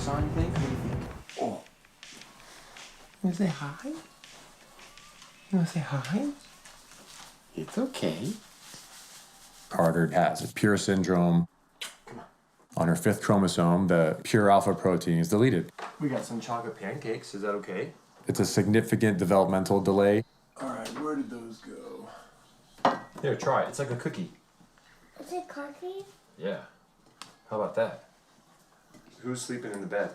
marks on anything? What do you think? Oh. You wanna say hi? You wanna say hi? It's okay. Carter has a pure syndrome. Come on. On her 5th chromosome, the pure alpha protein is deleted. We got some chocolate pancakes. Is that okay? It's a significant developmental delay. All right, where did those go? Here, try it. It's like a cookie. Is it cookie? Yeah. How about that? Who's sleeping in the bed?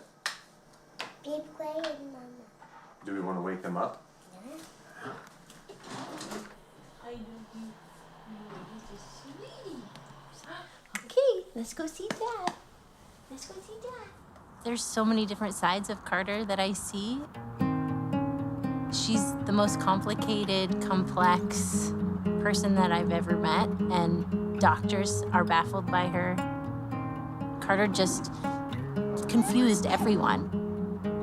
Big Play and Mama. Do we want to wake them up? Yeah. Okay, let's go see Dad. Let's go see Dad. There's so many different sides of Carter that I see. She's the most complicated, complex person that I've ever met, and doctors are baffled by her. Carter just confused everyone.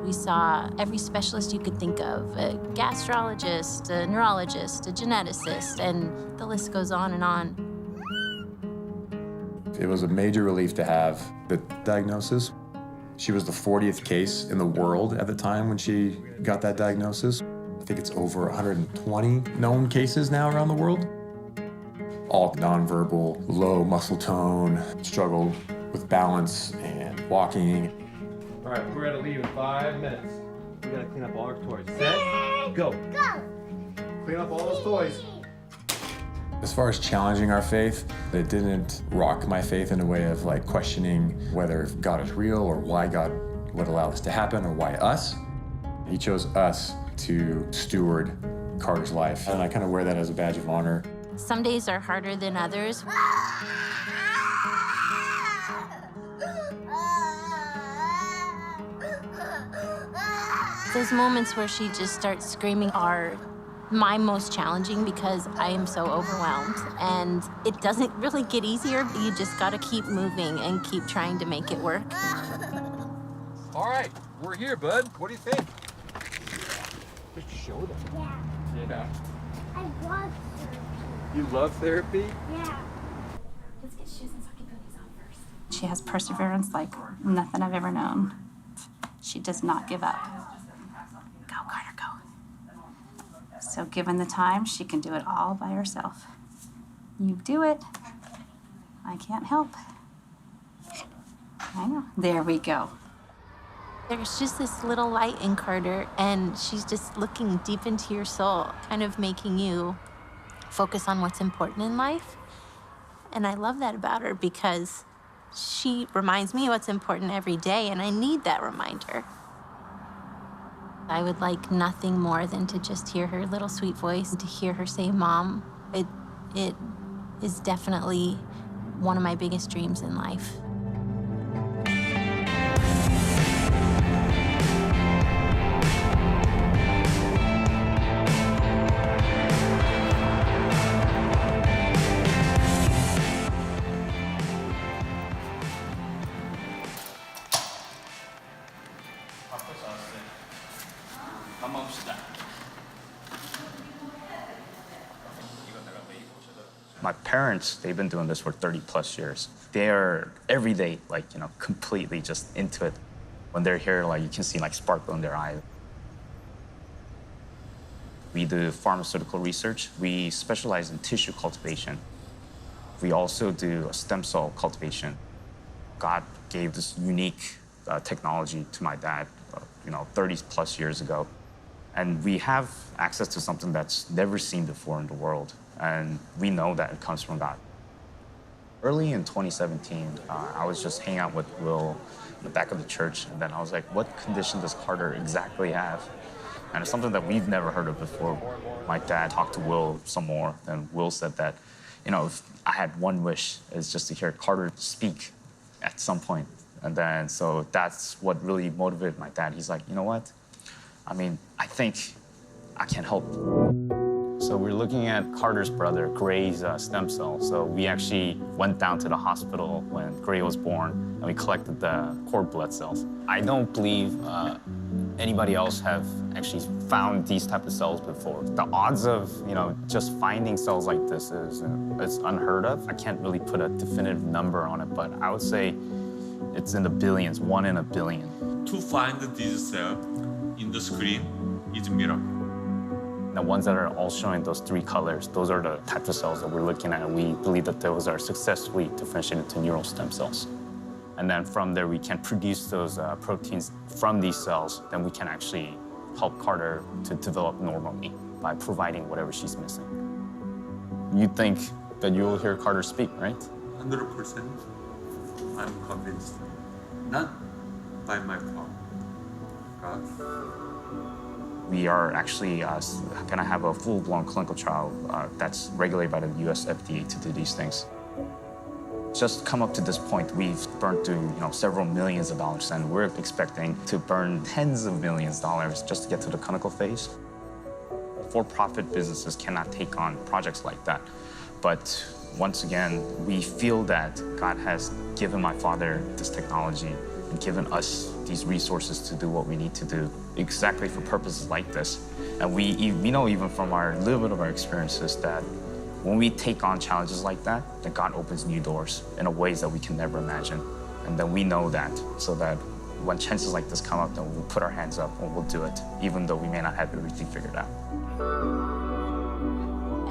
We saw every specialist you could think of, a gastrologist, a neurologist, a geneticist, and the list goes on and on. It was a major relief to have the diagnosis. She was the 40th case in the world at the time when she got that diagnosis. I think it's over 120 known cases now around the world. All nonverbal, low muscle tone, struggled with balance and walking. All right, we're gonna leave in 5 minutes. We gotta clean up all our toys. Set, go. Go! Clean up all those toys. As far as challenging our faith, it didn't rock my faith in a way of like questioning whether God is real or why God would allow this to happen or why us. He chose us to steward Carter's life, and I kind of wear that as a badge of honor. Some days are harder than others. Those moments where she just starts screaming are my most challenging because I am so overwhelmed. And it doesn't really get easier. You just gotta keep moving and keep trying to make it work. All right, we're here, bud. What do you think? Just show them. Yeah. Yeah. I love therapy. You love therapy? Yeah. Let's get shoes and socky cookies on first. She has perseverance like nothing I've ever known. She does not give up. Go, Carter, go. So given the time, she can do it all by herself. You do it. I can't help. I know. There we go. There's just this little light in Carter, and she's just looking deep into your soul, kind of making you focus on what's important in life. And I love that about her because she reminds me what's important every day, and I need that reminder. I would like nothing more than to just hear her little sweet voice and to hear her say, Mom. It is definitely one of my biggest dreams in life. My parents, they've been doing this for 30 plus years. They're every day, like, completely just into it. When they're here, like, you can see like sparkle in their eye. We do pharmaceutical research. We specialize in tissue cultivation. We also do stem cell cultivation. God gave this unique technology to my dad, 30 plus years ago. And we have access to something that's never seen before in the world. And we know that it comes from God. Early in 2017, I was just hanging out with Will in the back of the church, and then I was like, what condition does Carter exactly have? And it's something that we've never heard of before. My dad talked to Will some more, and Will said that, if I had one wish, is just to hear Carter speak at some point. And then, so that's what really motivated my dad. He's like, you know what? I think I can help. So we're looking at Carter's brother, Gray's stem cell. So we actually went down to the hospital when Gray was born, and we collected the cord blood cells. I don't believe anybody else have actually found these type of cells before. The odds of, just finding cells like this is unheard of. I can't really put a definitive number on it, but I would say it's in the billions, 1 in a billion. to find this cell in the screen is miracle. The ones that are all showing those 3 colors, those are the types of cells that we're looking at. We believe that those are successfully differentiated into neural stem cells. And then from there, we can produce those proteins from these cells. Then we can actually help Carter to develop normally by providing whatever she's missing. You think that you will hear Carter speak, right? 100%. I'm convinced. Not by my power. God. We are actually going to have a full-blown clinical trial that's regulated by the US FDA to do these things. Just come up to this point, we've burned through several millions of dollars, and we're expecting to burn tens of millions of dollars just to get to the clinical phase. For-profit businesses cannot take on projects like that. But once again, we feel that God has given my father this technology and given us these resources to do what we need to do exactly for purposes like this. And we know even from our little bit of our experiences that when we take on challenges like that God opens new doors in ways that we can never imagine. And then we know that, so that when chances like this come up, then we'll put our hands up and we'll do it, even though we may not have everything figured out.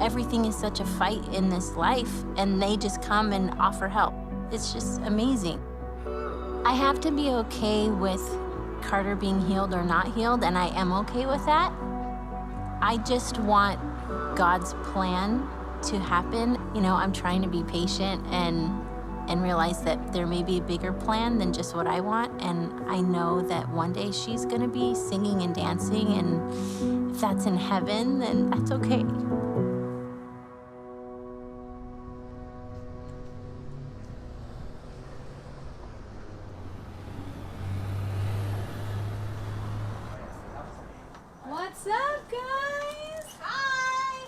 Everything is such a fight in this life, and they just come and offer help. It's just amazing. I have to be okay with Carter being healed or not healed, and I am okay with that. I just want God's plan to happen. I'm trying to be patient and realize that there may be a bigger plan than just what I want. And I know that one day she's gonna be singing and dancing, and if that's in heaven, then that's okay. What's up, guys? Hi.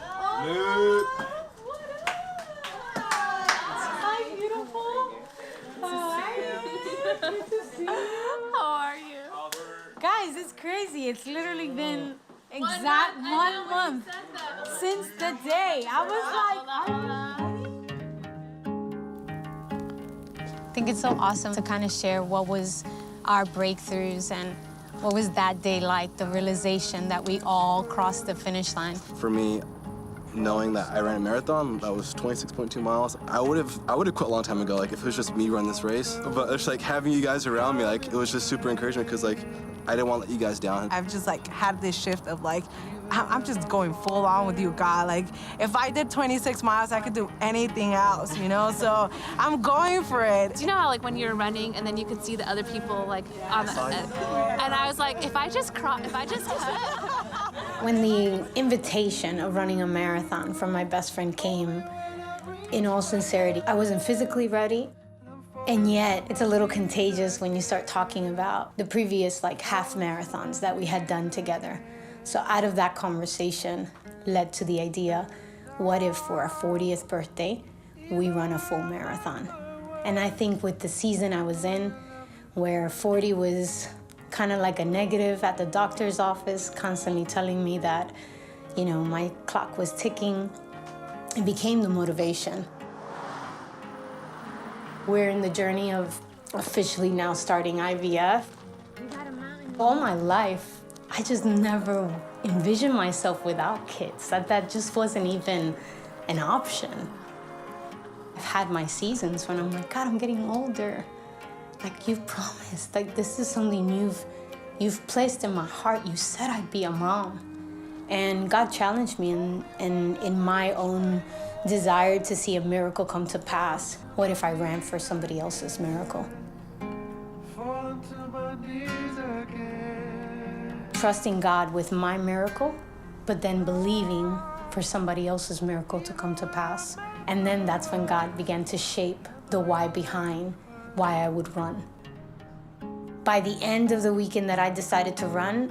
What up? Hi, beautiful. Hi. Good to see you. How are you? Guys, it's crazy. It's literally been exact 1 month since the day. I think it's so awesome to kind of share what was our breakthroughs and what was that day like, the realization that we all crossed the finish line. For me, knowing that I ran a marathon that was 26.2 miles, I would have quit a long time ago, like if it was just me running this race. But it's like having you guys around me, like it was just super encouraging because like I didn't want to let you guys down. I've just like had this shift of like, I'm just going full on with you, God. Like, if I did 26 miles, I could do anything else, So I'm going for it. Do you know how, like, when you're running and then you could see the other people, like, on the and I was like, if I just When the invitation of running a marathon from my best friend came, in all sincerity, I wasn't physically ready. And yet, it's a little contagious when you start talking about the previous, like, half marathons that we had done together. So out of that conversation led to the idea, what if for our 40th birthday, we run a full marathon? And I think with the season I was in, where 40 was kind of like a negative at the doctor's office, constantly telling me that, my clock was ticking, it became the motivation. We're in the journey of officially now starting IVF. All my life, I just never envisioned myself without kids. That just wasn't even an option. I've had my seasons when I'm like, God, I'm getting older. Like you've promised, like this is something you've placed in my heart. You said I'd be a mom. And God challenged me in my own desire to see a miracle come to pass. What if I ran for somebody else's miracle? Trusting God with my miracle, but then believing for somebody else's miracle to come to pass. And then that's when God began to shape the why behind why I would run. By the end of the weekend that I decided to run,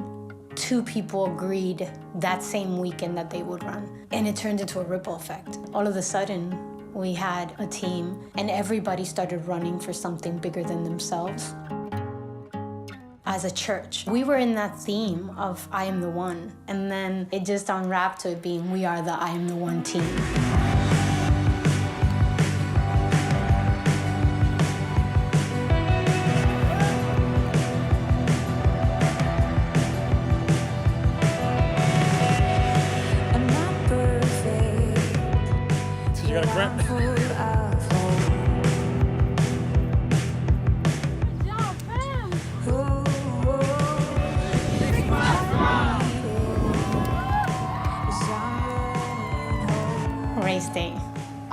2 people agreed that same weekend that they would run. And it turned into a ripple effect. All of a sudden, we had a team and everybody started running for something bigger than themselves. As a church, we were in that theme of I am the one. And then it just unwrapped to it being we are the I am the one team.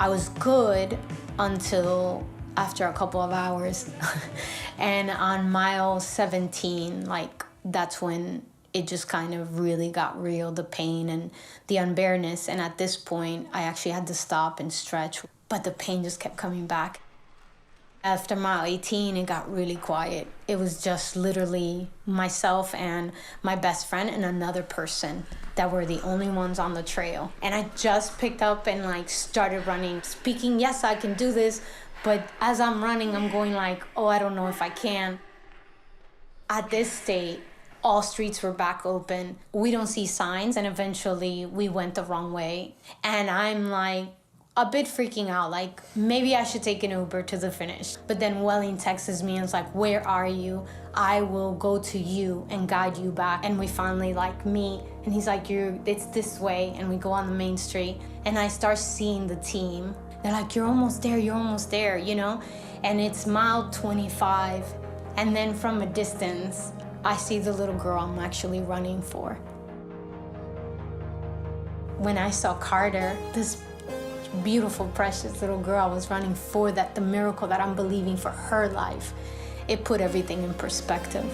I was good until after a couple of hours. And on mile 17, like, that's when it just kind of really got real, the pain and the unbearness. And at this point, I actually had to stop and stretch, but the pain just kept coming back. After mile 18, it got really quiet. It was just literally myself and my best friend and another person that were the only ones on the trail. And I just picked up and like started running, speaking, yes, I can do this. But as I'm running, I'm going like, oh, I don't know if I can. At this state, all streets were back open. We don't see signs, and eventually we went the wrong way. And I'm like a bit freaking out, like maybe I should take an Uber to the finish. But then Welling texts me and is like, where are you? I will go to you and guide you back. And we finally like meet, and he's like, it's this way. And we go on the main street, and I start seeing the team. They're like, you're almost there, you know? And it's mile 25. And then from a distance, I see the little girl I'm actually running for. When I saw Carter, this beautiful, precious little girl I was running for, that the miracle that I'm believing for her life, it put everything in perspective.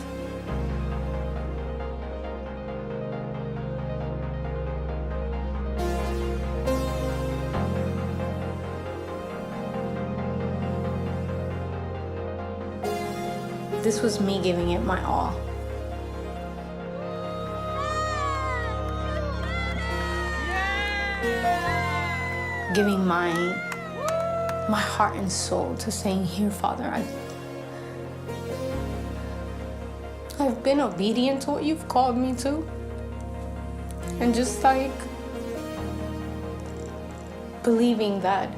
This was me giving it my all. Giving my heart and soul to saying, here, Father, I've been obedient to what you've called me to. And just like believing that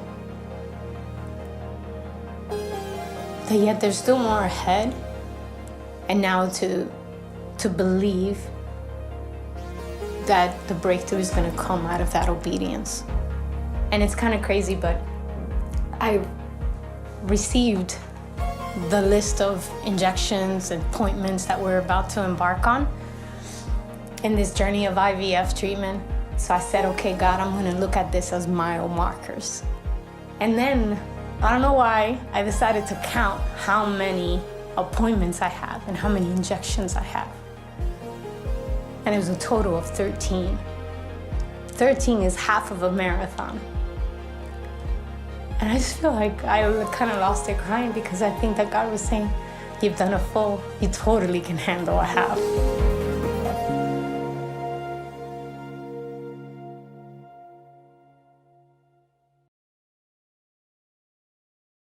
yet there's still more ahead. And now to believe that the breakthrough is going to come out of that obedience. And it's kind of crazy, but I received the list of injections and appointments that we're about to embark on in this journey of IVF treatment. So I said, okay, God, I'm going to look at this as mile markers. And then, I don't know why, I decided to count how many appointments I have and how many injections I have. And it was a total of 13. 13 is half of a marathon. And I just feel like I kind of lost it crying, because I think that God was saying, you've done a full, you totally can handle a half.